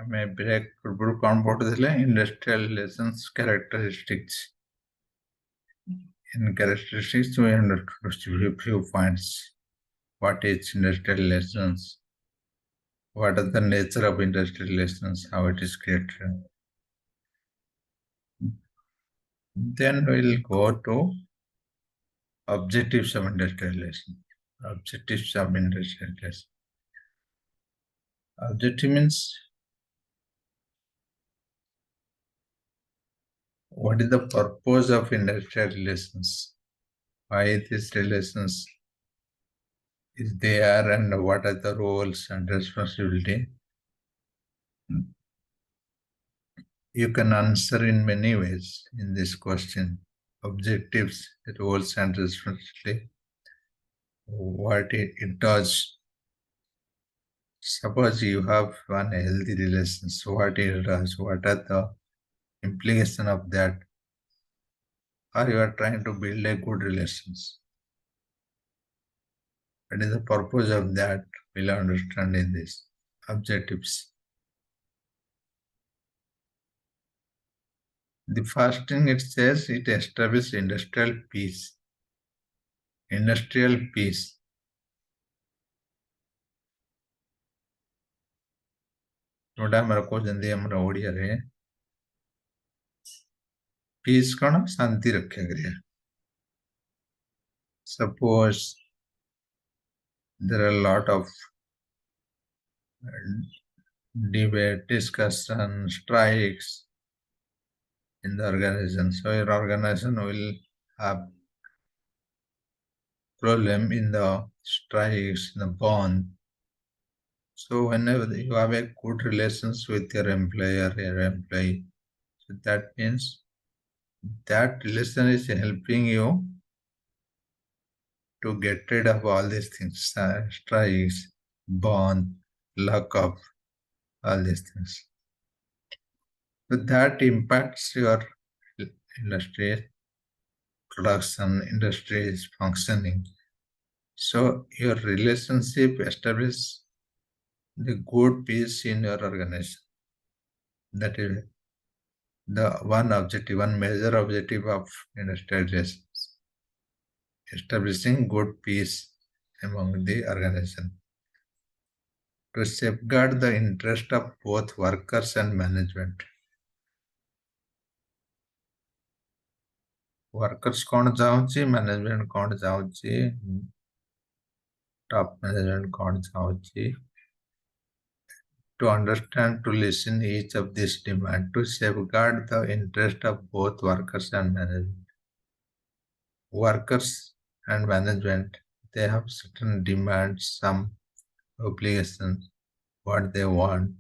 ଆମେ ବ୍ରେକ୍ ପୂର୍ବରୁ କ'ଣ ପଢୁଥିଲେ? Industrial relations characteristics. In characteristics, we understood few points. What is industrial relations? What are the nature of industrial relations? How it is created? Then we'll go to objectives of industrial relations. Objectives of industrial relations. Objective means what is the purpose of industrial relations? Why these relations is there and what are the roles and responsibility? You can answer in many ways in this question. Objectives, roles and responsibility. What it does. Suppose you have one healthy relations, what it does, what are the implications of that? Or you are trying to build a good relations. What is the purpose of that? We'll understand in this. Objectives. The first thing it says, it establishes industrial peace. Industrial peace. जोटा आमर कहते आमर ओडिया रे piece कौन शांति रक्षा करिया. Suppose there are a lot of debate, discussion, strikes in the organization. So your organization will have problem in the strikes, the bond. So whenever you have a good relations with your employer, your employee, so that means that relation is helping you to get rid of all these things, strikes, bond, lockup, all these things. So that impacts your industry, production, industry's functioning. So your relationship establishes the good peace in your organization. That is the one objective, one major objective of industrial relations. Establishing good peace among the organization. To safeguard the interest of both workers and management. Workers कौन चाहूँची, management कौन चाहूँची, top management कौन चाहूँची. To understand, to listen each of this demand, to safeguard the interest of both workers and management. Workers and management, they have certain demands, some obligations, what they want.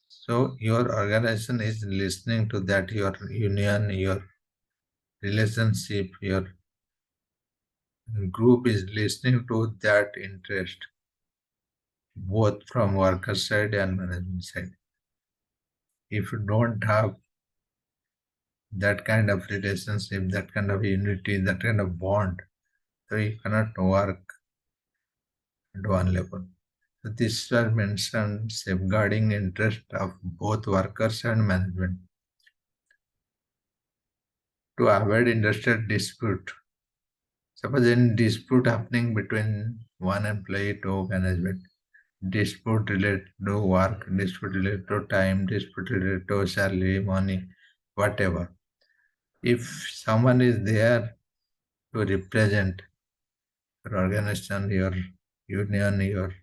So your organization is listening to that, your union, your relationship, your group is listening to that interest, both from worker side and management side. If you don't have that kind of relationship, that kind of unity, that kind of bond, so you cannot work at one level. So this was mentioned, safeguarding interest of both workers and management. To avoid industrial dispute. Suppose any dispute happening between one employee to management, dispute related to work, dispute related to time, dispute related to salary, money, whatever. If someone is there to represent your organization, your union, your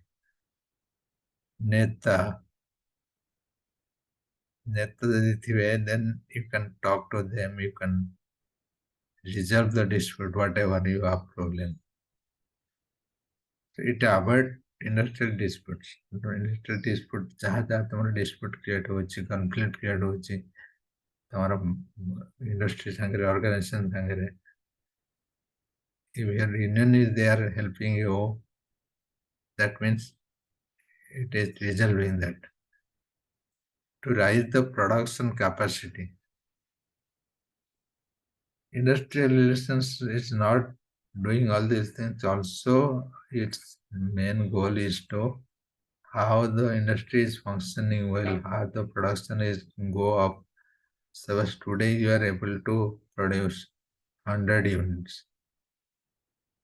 neta, then you can talk to them, you can resolve the dispute, whatever you have problem. So it avoid industrial disputes. Industrial dispute, जहाँ जहाँ तुम्हारा dispute create होची, conflict create होची, तुम्हारा industry संगरे, organization संगरे. If your union is there helping you, that means it is resolving that. To raise the production capacity. Industrial relations is not doing all these things. Also, its main goal is to how the industry is functioning well, how the production is go up. Suppose today you are able to produce 100 units.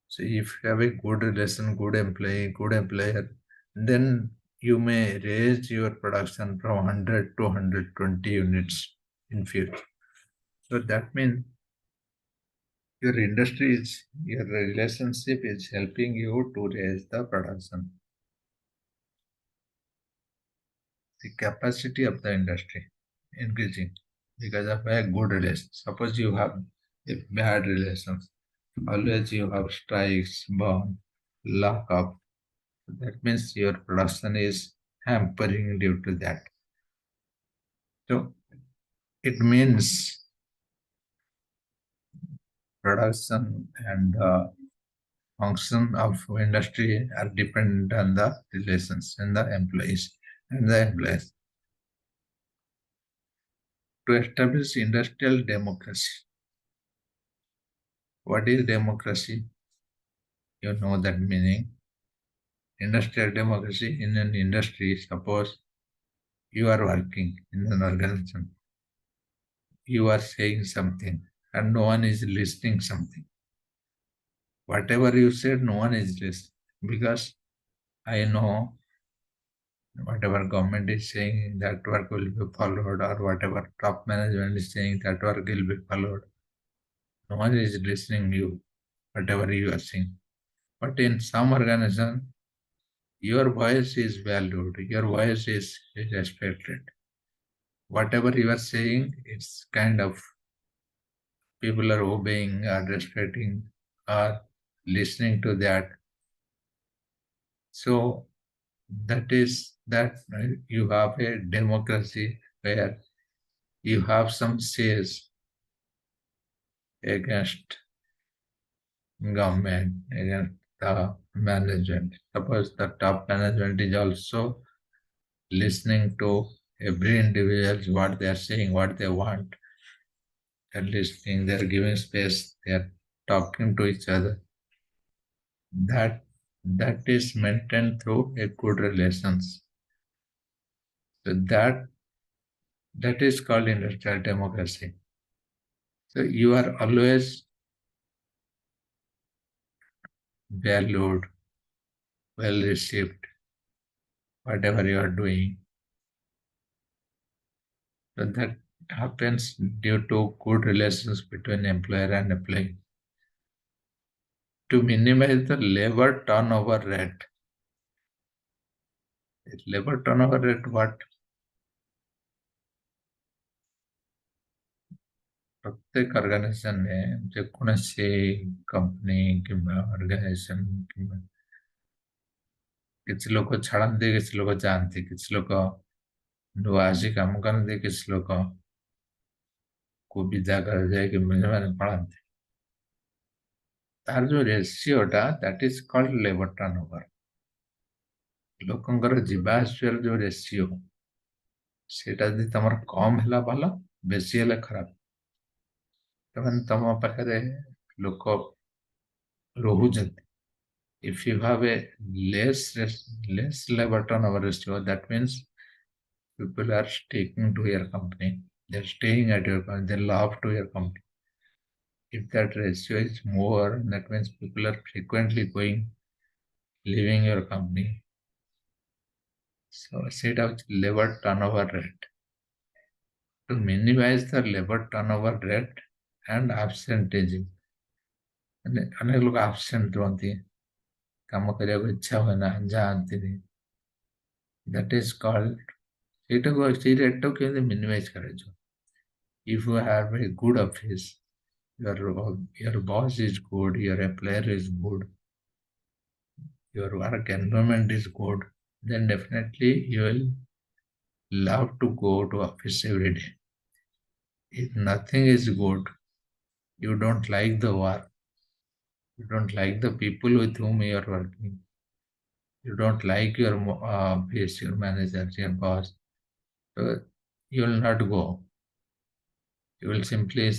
So if you have a good relation, good employee, good employer, then you may raise your production from 100 to 120 units in future. So that means your industry is, your relationship is helping you to raise the production. The capacity of the industry increasing because of a good relation. Suppose you have a bad relations, always you have strikes, burn, lockup. That means your production is hampering due to that. So it means production and function of industry are dependent on the relations and the employees and the employees. To establish industrial democracy. What is democracy? You know that meaning. Industrial democracy in an industry, suppose you are working in an organization, you are saying something and no one is listening something. Whatever you said, no one is listening because I know whatever government is saying, that work will be followed, or whatever top management is saying, that work will be followed. No one is listening to you, whatever you are saying. But in some organization, your voice is valued, your voice is respected. Whatever you are saying, it's kind of people are obeying or respecting or listening to that. So that is that you have a democracy where you have some says against government, against the management. Suppose the top management is also listening to every individual, what they are saying, what they want. They're listening, they're giving space, they're talking to each other. That is maintained through a good relations. So that is called industrial democracy. So you are always valued, well received, whatever you are doing. So that happens due to good relations between employer and employee. To minimize the labor turnover rate. Labor turnover rate what? प्रत्येक organisation में ଯେକୌଣସି company କିମ୍ବା organisation କିମ୍ବା କିଛି ଲୋକ ଛାଡନ୍ତି, କିଛି ଲୋକ ଯାଆନ୍ତି, କିଛି ଲୋକ ନୂଆ ଆସି କାମ କରନ୍ତି, କିଛି ଲୋକ को ବିଦା କରାଯାଏ କିମ୍ବା ସେମାନେ ପଳାନ୍ତି। ତାର ଯୋଉ ରେସିଓଟା that is called labour turnover. ଲୋକଙ୍କର ଯିବା ଆସିବାର ଯୋଉ ରେସିଓ ସେଇଟା ଯଦି ତମର କମ ହେଲା ଭଲ, ବେଶୀ ହେଲେ ଖରାପ। ସେମାନେ ତମ ପାଖରେ ଲୋକ ରହୁଛନ୍ତି। If you have a less labor turnover ratio, that means people are sticking to your company. They're staying at your company. They love to your company. If that ratio is more, that means people are frequently leaving your company. So set out labor turnover rate. To minimize the labor turnover rate and absenteeism. ଅନେକ ଲୋକ absent ରୁହନ୍ତି, କାମ କରିବାକୁ ଇଚ୍ଛା ହୁଏ ନା, ଯାଆନ୍ତିନି। That is called, ସେଇଟାକୁ ସେଇ ରେଟଟାକୁ କେମିତି ମିନିମାଇଜ କରାଯିବ। If you have a good office, your boss is good, your employer is good, your work environment is good, then definitely you will love to go to office every day. If nothing is good, you don't like the work, you don't like the people with whom you are working, you don't like your office, your manager, your boss, so you will not go. You will simply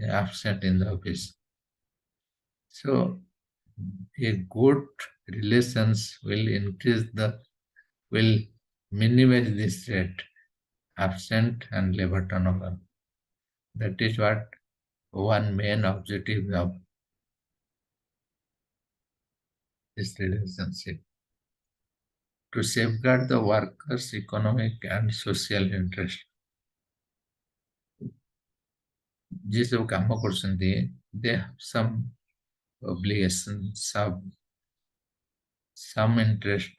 absent in the office. So a good relations will increase the will minimize this rate, absent and labor turnover. That is what one main objective of this relationship. To safeguard the workers' economic and social interest. ଯିଏ ସବୁ କାମ କରୁଛନ୍ତି, they have some obligation, some interest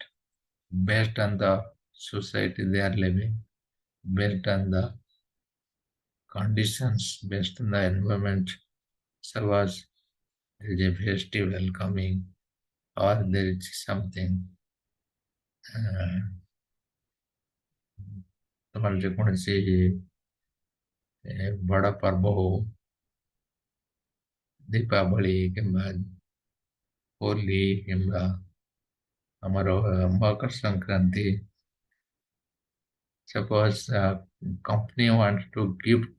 based on the society they are living, based on the conditions, based on the environment. Suppose there is a festival coming or there is something ତମର ଯେକୌଣସି ବଡ଼ ପର୍ବ ହଉ, ଦୀପାବଳି କିମ୍ବା ହୋଲି କିମ୍ବା ଆମର Makar Sankranti. Suppose a company wants to gift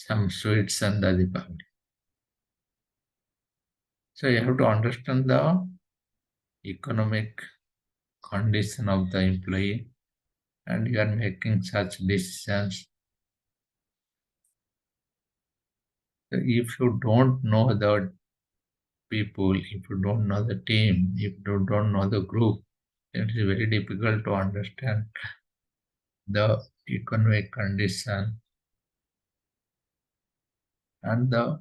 some sweets on the Deepavali. So you have to understand the economic condition of the employee and you are making such decisions. So if you don't know the people, if you don't know the team, if you don't know the group, it is very difficult to understand the economic condition and the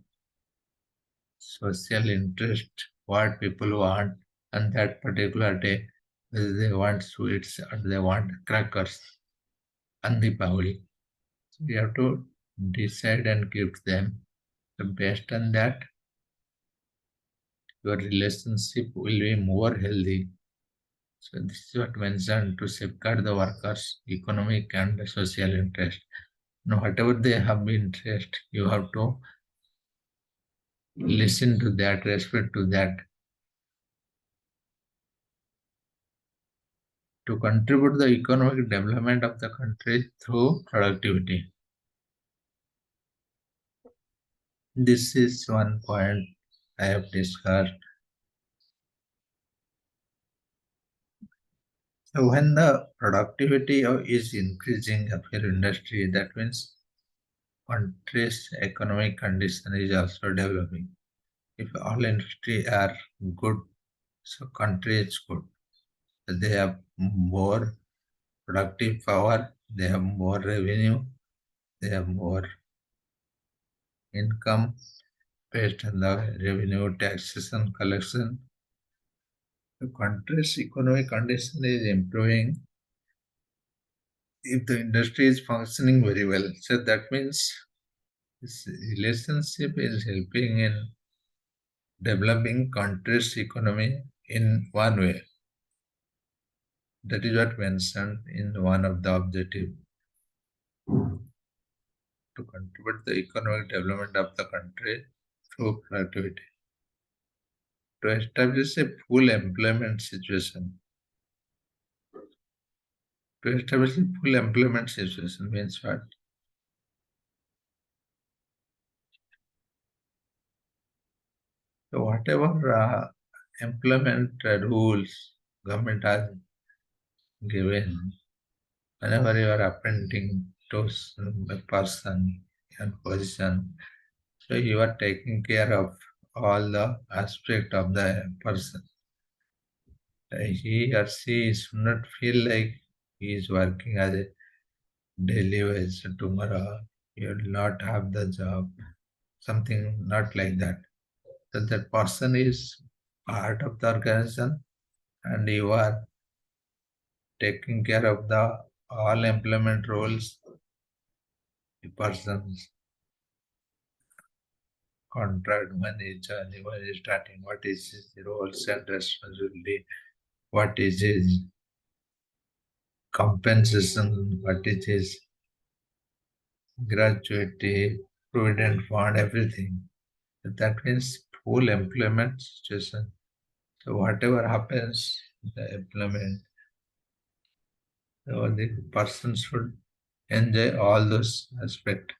social interest, what people want on that particular day, whether they want sweets or they want crackers on Deepavali. So you have to decide and give them. So based on that, your relationship will be more healthy. So this is what mentioned to safeguard the workers' economic and social interest. Now, whatever they have interest, you have to listen to that, respect to that. To contribute the economic development of the country through productivity. This is one point I have discussed. So when the productivity is increasing of your industry, that means country's economic condition is also developing. If all industry are good, so country is good. So they have more productive power, they have more revenue, they have more income based on the revenue, taxation, collection. The country's economic condition is improving if the industry is functioning very well. So that means this relationship is helping in developing country's economy in one way. That is what mentioned in one of the objectives to contribute the economic development of the country through productivity. To establish a full employment situation. To establish a full employment situation means what? So whatever employment rules government has given, whenever you are appointing to a person and position, so you are taking care of all the aspect of the person. He or she should not feel like he is working as a daily wage. Tomorrow you will not have the job. Something not like that. So that person is part of the organization and you are taking care of the all employment roles, the person's contract, when is joining, when is starting, what is his roles and responsibility, what is his compensation, what is his gratuity, provident fund, everything. That means full employment situation. So whatever happens, the employment, so the person should enjoy all those aspects.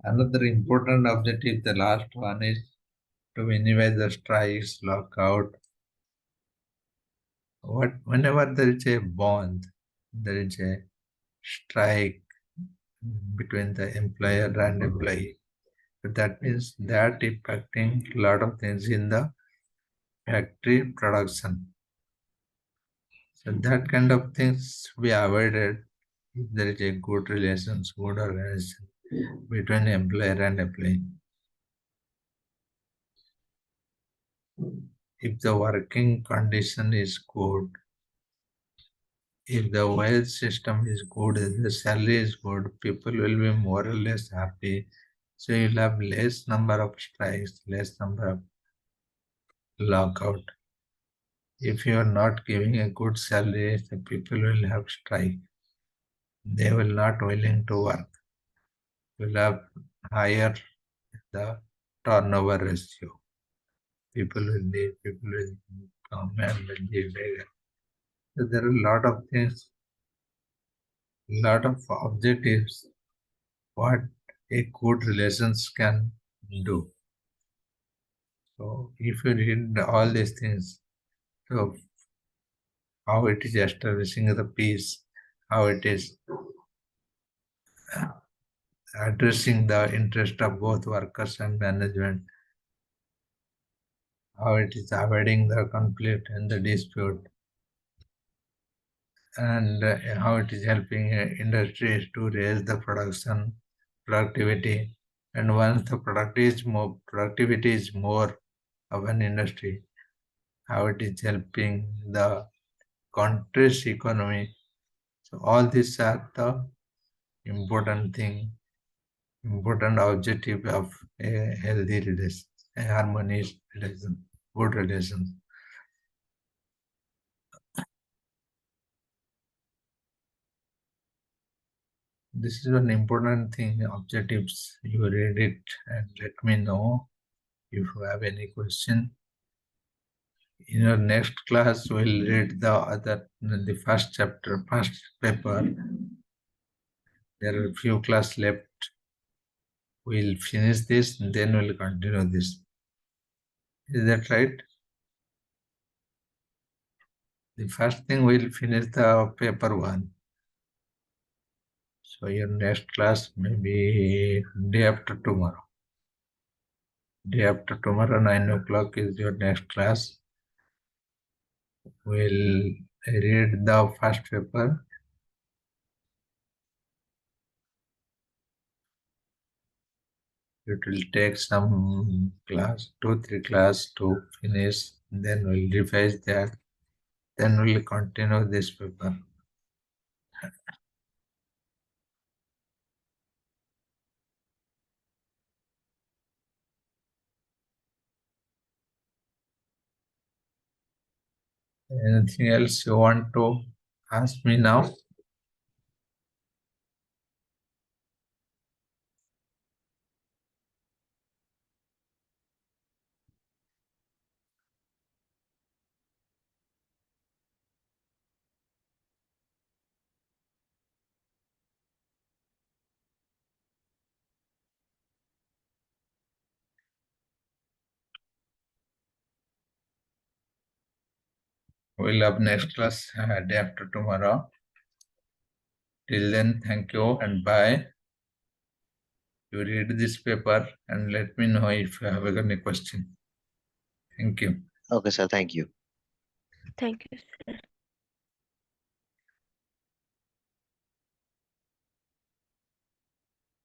Another important objective, the last one, is to minimize the strikes, lockout, Whenever there is a bond, there is a strike between the employer and employee. That means that impacting a lot of things in the factory production. So that kind of things we avoided if there is a good relations, good organization between employer and employee. If the working condition is good, if the wage system is good, if the salary is good, people will be more or less happy. So you'll have less number of strikes, less number of lockout. If you are not giving a good salary, the people will have strike. They will not willing to work. Will have higher the turnover ratio. People will leave, people will come and will leave later. So there are a lot of things, lot of objectives what a good relations can do. So if you read all these things, so how it is establishing the peace, how it is addressing the interest of both workers and management, how it is avoiding the conflict and the dispute, and how it is helping industries to raise the production productivity. And once the productivity is more of an industry, how it is helping the country's economy. So all these are the important thing, important objective of a healthy relation, a harmonious relation, good relation. This is an important thing, objectives. You read it and let me know if you have any question. In your next class, we'll read the first chapter, first paper. There are few class left. We'll finish this, and then we'll continue this. Is that right? The first thing we'll finish the paper one. So your next class maybe day after tomorrow. Day after tomorrow, 9 o'clock is your next class. We'll read the first paper. It will take some class, 2, 3 class to finish. Then we'll revise that. Then we'll continue this paper. Anything else you want to ask me now? We'll have next class day after tomorrow. Till then, thank you and bye. You read this paper and let me know if you have any question. Thank you. Okay, sir. Thank you. Thank you, sir.